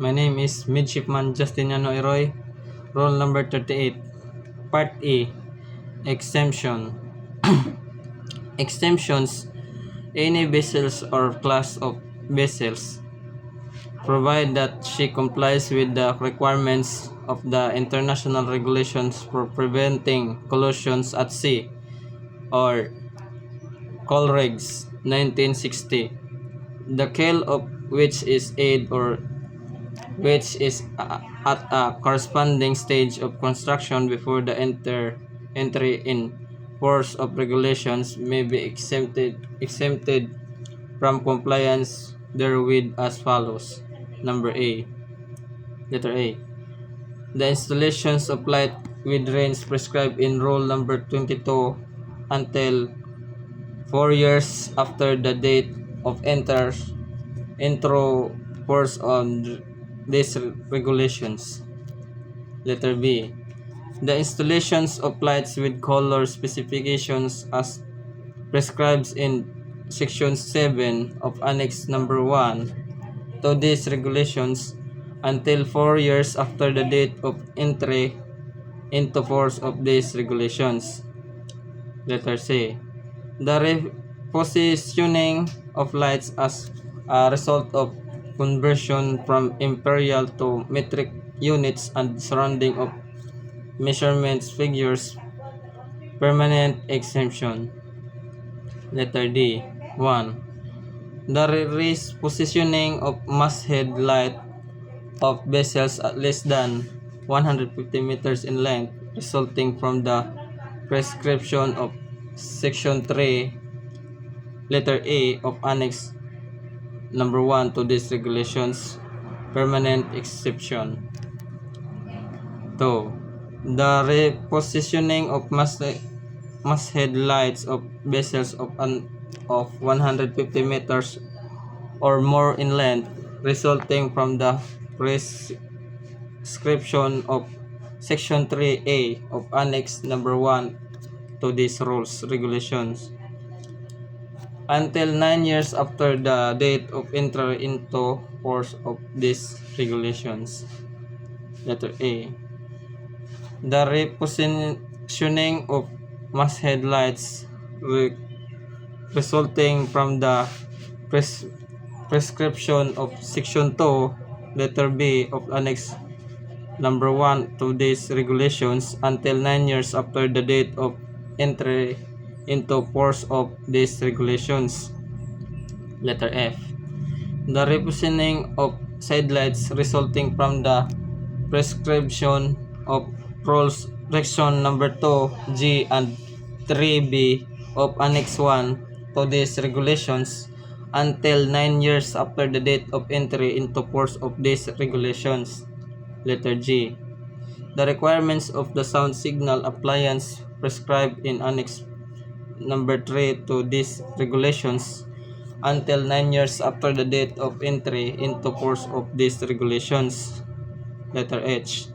My name is Midshipman Justiniano Eroy, roll number 38. Part A. Exemption. Exemptions. Any vessels or class of vessels, provide that she complies with the requirements of the international regulations for preventing collisions at sea, or COLREGS 1960, the keel of which is aid or which is at a corresponding stage of construction before the entry in force of regulations may be exempted from compliance therewith as follows. Number A. Letter A. The installations of light with range prescribed in rule number 22 until 4 years after the date of intro force on these regulations. Letter B. The installations of lights with color specifications as prescribed in Section 7 of Annex Number 1 to these regulations until 4 years after the date of entry into force of these regulations. Letter C. The repositioning of lights as a result of conversion from imperial to metric units and surrounding of measurements figures, permanent exemption. Letter D. 1. The repositioning of masthead light of vessels at less than 150 meters in length resulting from the prescription of Section 3, Letter A of Annex Number 1 to these regulations, permanent exception. 2. The repositioning of masthead lights of vessels of 150 meters or more in length resulting from the prescription of Section 3A of Annex Number 1 to these rules, regulations, until 9 years after the date of entry into force of these regulations. Letter A. The repositioning of masthead lights resulting from the prescription of Section 2, Letter B of Annex Number 1 to these regulations until 9 years after the date of entry into force of these regulations. Letter F. The repositioning of sidelights resulting from the prescription of rules section number 2 G and 3B of Annex 1 to these regulations until 9 years after the date of entry into force of these regulations. Letter G. The requirements of the sound signal appliance prescribed in Annex Number 3 to these regulations until 9 years after the date of entry into force of these regulations. Letter H.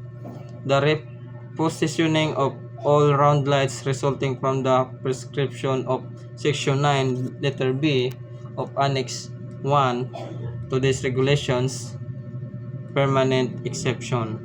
The repositioning of all round lights resulting from the prescription of Section 9, Letter B of Annex 1 to these regulations, permanent exception.